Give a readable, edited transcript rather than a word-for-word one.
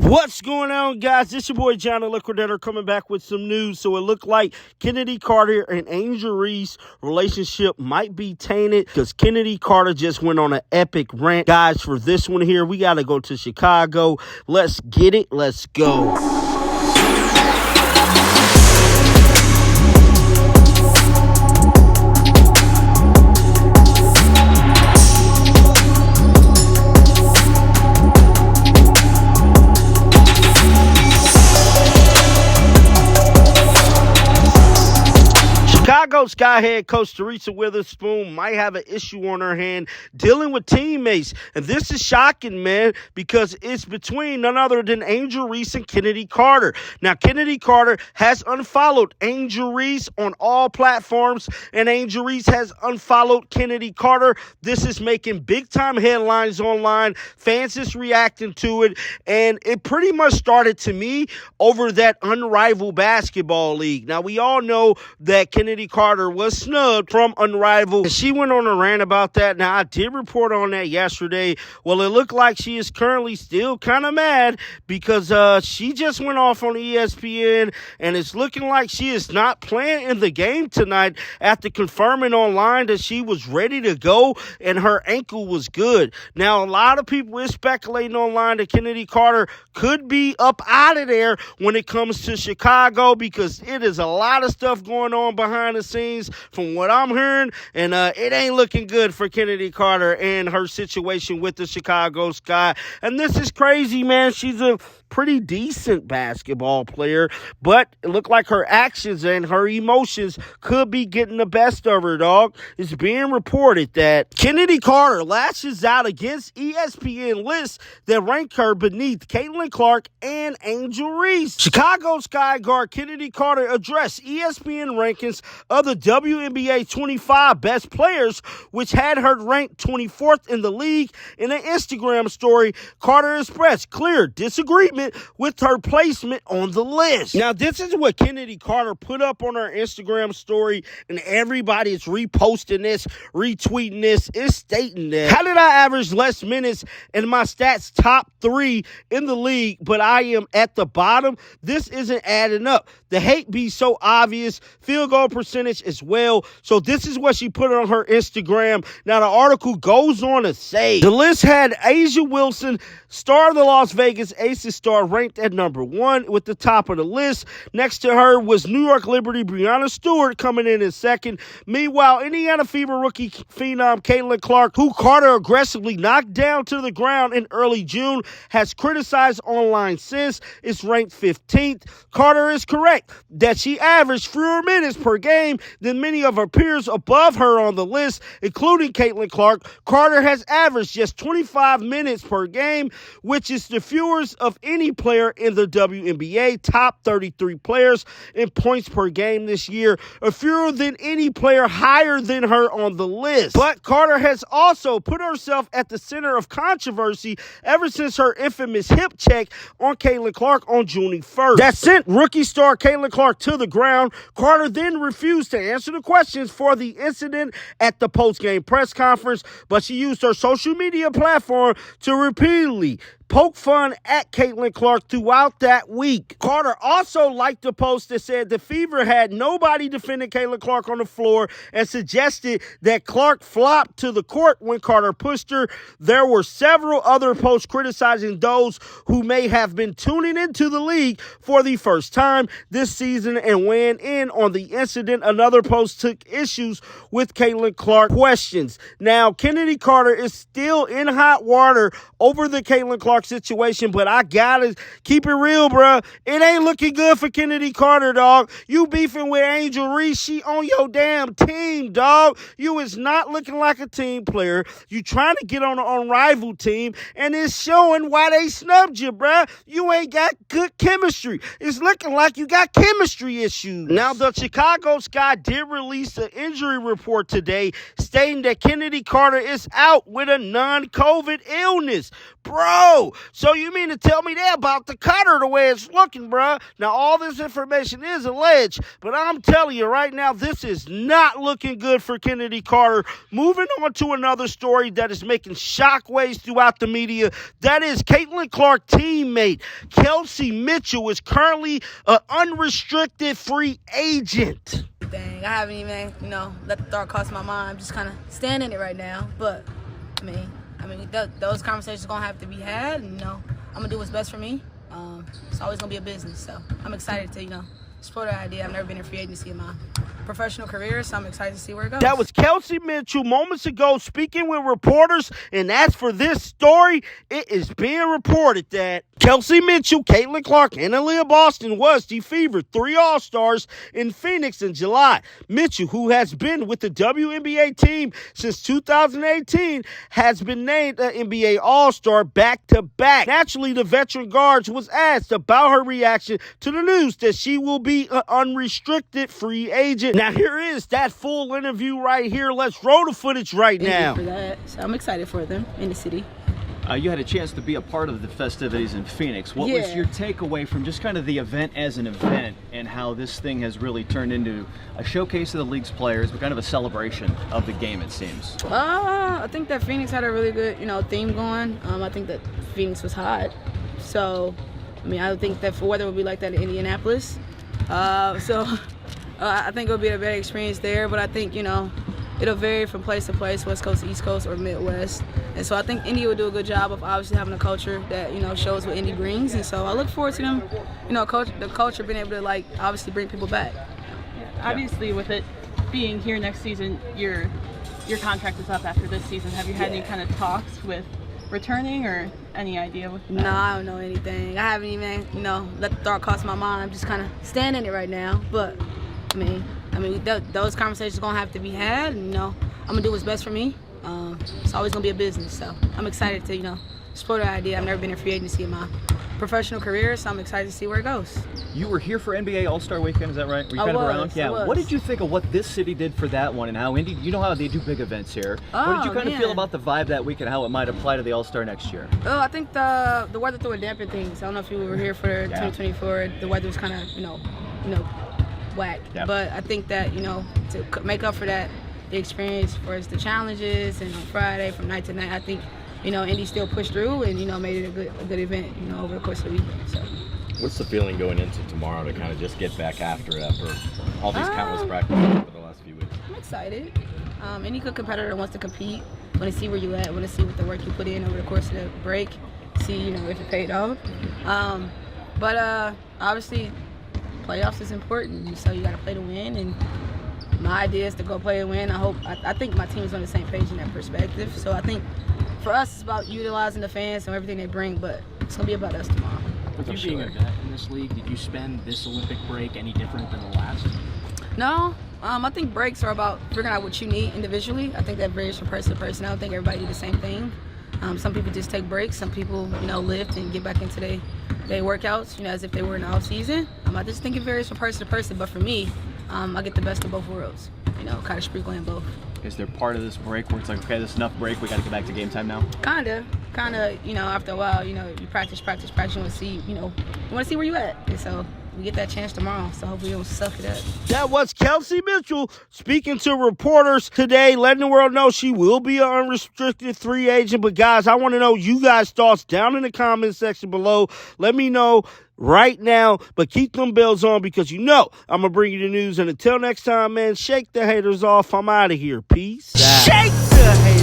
What's going on, guys? It's your boy John the Liquidator coming back with some news. So it looked like Chennedy Carter and Angel Reese relationship might be tainted because Chennedy Carter just went on an epic rant. Guys, for this one here, we got to go to Chicago. Let's get it. Let's go. Chicago Sky head coach Teresa Witherspoon might have an issue on her hand dealing with teammates. And this is shocking, man, because it's between none other than Angel Reese and Chennedy Carter. Now, Chennedy Carter has unfollowed Angel Reese on all platforms, and Angel Reese has unfollowed Chennedy Carter. This is making big-time headlines online. Fans is reacting to it, and it pretty much started, to me, over that Unrivaled basketball league. Now, we all know that Chennedy Carter was snubbed from Unrivaled. She went on a rant about that. Now, I did report on that yesterday. Well, it looked like she is currently still kind of mad because she just went off on ESPN, and it's looking like she is not playing in the game tonight after confirming online that she was ready to go and her ankle was good. Now, a lot of people is speculating online that Chennedy Carter could be up out of there when it comes to Chicago because it is a lot of stuff going on behind the scenes from what I'm hearing, and it ain't looking good for Chennedy Carter and her situation with the Chicago Sky. And this is crazy, man. She's a pretty decent basketball player, but it looked like her actions and her emotions could be getting the best of her, dog. It's being reported that Chennedy Carter lashes out against ESPN lists that rank her beneath Caitlin Clark and Angel Reese. Chicago Sky guard Chennedy Carter addressed ESPN rankings of the WNBA 25 best players, which had her ranked 24th in the league. In an Instagram story, Carter expressed clear disagreement with her placement on the list. Now, this is what Chennedy Carter put up on her Instagram story, and everybody is reposting this, retweeting this. It's stating that, how did I average less minutes in my stats top 3 in the league, but I am at the bottom? This isn't adding up. The hate be so obvious. Field goal percentage as well. So this is what she put on her Instagram. Now, the article goes on to say the list had A'ja Wilson, star of the Las Vegas Aces star, ranked at number 1 with the top of the list. Next to her was New York Liberty Breanna Stewart coming in second. Meanwhile, Indiana Fever rookie phenom Caitlin Clark, who Carter aggressively knocked down to the ground in early June, has criticized online since, is ranked 15th. Carter is correct that she averaged fewer minutes per game than many of her peers above her on the list, including Caitlin Clark. Carter has averaged just 25 minutes per game, which is the fewest of any player in the WNBA. Top 33 players in points per game this year, or fewer than any player higher than her on the list. But Carter has also put herself at the center of controversy ever since her infamous hip check on Caitlin Clark on June 1st. That sent rookie star Caitlin Clark to the ground. Carter then refused to answer the questions for the incident at the post-game press conference, but she used her social media platform to repeatedly poke fun at Caitlin Clark throughout that week. Carter also liked a post that said the Fever had nobody defending Caitlin Clark on the floor and suggested that Clark flopped to the court when Carter pushed her. There were several other posts criticizing those who may have been tuning into the league for the first time this season and weighing in on the incident. Another post took issues with Caitlin Clark questions. Now, Chennedy Carter is still in hot water over the Caitlin Clark situation, but I gotta keep it real, bro. It ain't looking good for Chennedy Carter, dog. You beefing with Angel Reese, she on your damn team, dog. You is not looking like a team player. You trying to get on an unrivaled team, and it's showing why they snubbed you, bro. You ain't got good chemistry. It's looking like you got chemistry issues. Now, the Chicago Sky did release an injury report today stating that Chennedy Carter is out with a non-COVID illness. Bro, so you mean to tell me they're about to cut her the way it's looking, bro? Now, all this information is alleged, but I'm telling you right now, this is not looking good for Chennedy Carter. Moving on to another story that is making shockwaves throughout the media. That is Caitlin Clark's teammate, Kelsey Mitchell, is currently an unrestricted free agent. I haven't even, let the thought cross my mind. I'm just kind of standing it right now. But, those conversations are going to have to be had. And, I'm going to do what's best for me. It's always going to be a business. So I'm excited to, explore that idea. I've never been in free agency in my professional career, so I'm excited to see where it goes. That was Kelsey Mitchell moments ago speaking with reporters, and as for this story, it is being reported that Kelsey Mitchell, Caitlin Clark, and Aaliyah Boston was the favored 3 All-Stars in Phoenix in July. Mitchell, who has been with the WNBA team since 2018, has been named an NBA All-Star back-to-back. Naturally, the veteran guards was asked about her reaction to the news that she will be an unrestricted free agent. Now, here is that full interview right here. Let's roll the footage right now. For that. So I'm excited for them in the city. You had a chance to be a part of the festivities in Phoenix. What was your takeaway from just kind of the event as an event and how this thing has really turned into a showcase of the league's players, but kind of a celebration of the game, it seems? I think that Phoenix had a really good, theme going. I think that Phoenix was hot. So, I think that for weather would be like that in Indianapolis. I think it'll be a better experience there, but I think, it'll vary from place to place, West Coast, East Coast, or Midwest. And so I think Indy will do a good job of obviously having a culture that, shows what Indy brings. And so I look forward to them, the culture being able to, obviously bring people back. Obviously, with it being here next season, your contract is up after this season. Have you had any kind of talks with returning or any idea with that? No, I don't know anything. I haven't even, let the thought cross my mind. I'm just kind of standing it right now. But, those conversations are going to have to be had. And, I'm going to do what's best for me. It's always going to be a business. So I'm excited to, explore that idea. I've never been in free agency in my professional career, so I'm excited to see where it goes. You were here for NBA All-Star Weekend, is that right? Were you I kind was, of around? Yeah. I was. What did you think of what this city did for that one and how Indy, how they do big events here? What did you kind of feel about the vibe that week and how it might apply to the All-Star next year? Oh, I think the weather threw a damper things. I don't know if you were here for 2024. The weather was kind of, whack. Yep. But I think that, to make up for that, the experience for us, the challenges, and on Friday from night to night, I think, Indy still pushed through and, made it a good event, over the course of the weekend. So. What's the feeling going into tomorrow to kind of just get back after it after all these countless practices over the last few weeks? I'm excited. Any good competitor wants to compete, want to see where you at, want to see what the work you put in over the course of the break, see, if it paid off. But obviously, playoffs is important, so you got to play to win, and my idea is to go play and win. I think my team is on the same page in that perspective. So I think for us, it's about utilizing the fans and everything they bring, but it's going to be about us tomorrow. With you being a vet in this league, did you spend this Olympic break any different than the last? No. I think breaks are about figuring out what you need individually. I think that varies from person to person. I don't think everybody do the same thing. Some people just take breaks. Some people, lift and get back into their workouts, as if they were in the off season. I just think it varies from person to person. But for me, I get the best of both worlds. Kind of sprinkling both. Is there part of this break where it's like, okay, this is enough break, we got to get back to game time now? Kinda, after a while, you practice, you want to see, you want to see where you at. And so we get that chance tomorrow, so hopefully we don't suck it up. That was Kelsey Mitchell speaking to reporters today, letting the world know she will be an unrestricted free agent. But guys, I want to know you guys' thoughts down in the comment section below. Let me know right now, but keep them bells on because I'm going to bring you the news. And until next time, man, shake the haters off. I'm out of here. Peace out. Shake the haters.